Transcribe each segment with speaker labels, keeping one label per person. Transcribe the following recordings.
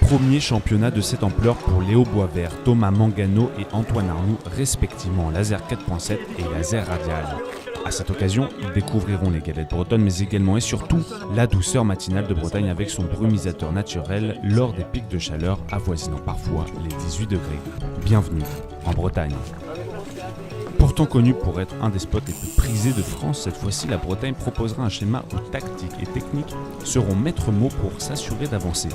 Speaker 1: premier championnat de cette ampleur pour Léo Boisvert, Thomas Mangano et Antoine Arnoux, respectivement laser 4.7 et laser radial. À cette occasion, ils découvriront les galettes bretonnes, mais également et surtout la douceur matinale de Bretagne avec son brumisateur naturel lors des pics de chaleur avoisinant parfois les 18 degrés. Bienvenue en Bretagne. Pourtant connue pour être un des spots les plus prisés de France, cette fois-ci la Bretagne proposera un schéma où tactique et technique seront maîtres mots pour s'assurer d'avancer.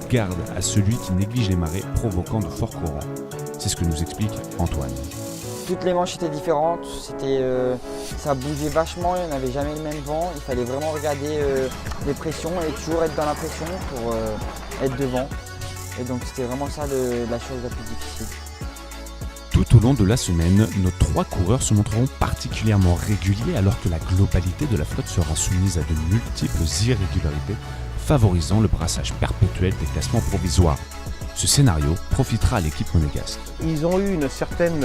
Speaker 1: Garde à celui qui néglige les marées provoquant de forts courants. C'est ce que nous explique Antoine.
Speaker 2: Toutes les manches étaient différentes, ça bougeait vachement, il n'y avait jamais le même vent. Il fallait vraiment regarder les pressions et toujours être dans la pression pour être devant. Et donc c'était vraiment ça la chose la plus difficile.
Speaker 1: Tout au long de la semaine, nos 3 coureurs se montreront particulièrement réguliers alors que la globalité de la flotte sera soumise à de multiples irrégularités, favorisant le brassage perpétuel des classements provisoires. Ce scénario profitera à l'équipe monégasque.
Speaker 3: Ils ont eu une certaine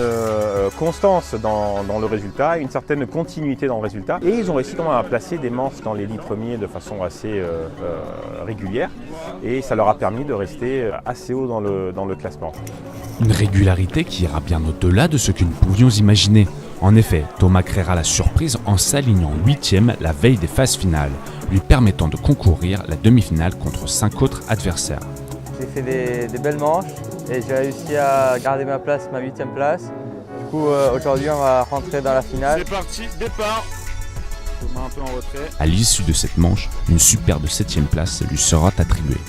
Speaker 3: constance dans le résultat, une certaine continuité dans le résultat, et ils ont réussi quand même à placer des manches dans les 10 premiers de façon assez régulière, et ça leur a permis de rester assez haut dans le classement.
Speaker 1: Une régularité qui ira bien au-delà de ce que nous pouvions imaginer. En effet, Thomas créera la surprise en s'alignant 8e la veille des phases finales, lui permettant de concourir la demi-finale contre 5 autres adversaires.
Speaker 4: J'ai fait des belles manches et j'ai réussi à garder ma 8e place. Du coup, aujourd'hui, on va rentrer dans la finale.
Speaker 5: C'est parti, départ. Thomas un peu en retrait.
Speaker 1: À l'issue de cette manche, une superbe 7e place lui sera attribuée.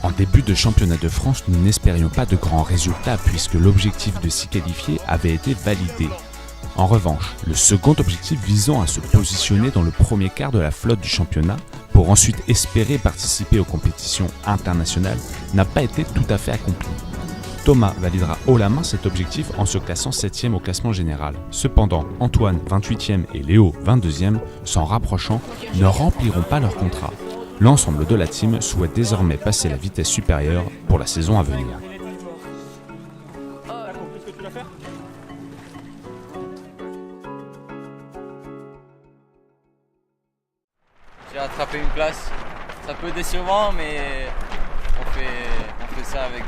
Speaker 1: En début de championnat de France, nous n'espérions pas de grands résultats puisque l'objectif de s'y qualifier avait été validé. En revanche, le second objectif visant à se positionner dans le premier quart de la flotte du championnat pour ensuite espérer participer aux compétitions internationales n'a pas été tout à fait accompli. Thomas validera haut la main cet objectif en se classant 7e au classement général. Cependant, Antoine, 28e et Léo, 22e, s'en rapprochant, ne rempliront pas leur contrat. L'ensemble de la team souhaite désormais passer la vitesse supérieure pour la saison à venir.
Speaker 4: J'ai rattrapé une place. C'est un peu décevant, mais on fait ça avec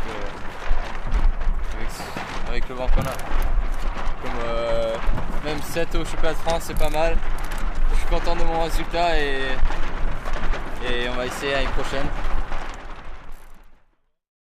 Speaker 4: le vent qu'on a. Même 7 au championnat de France, c'est pas mal. Je suis content de mon résultat et on va essayer à une prochaine.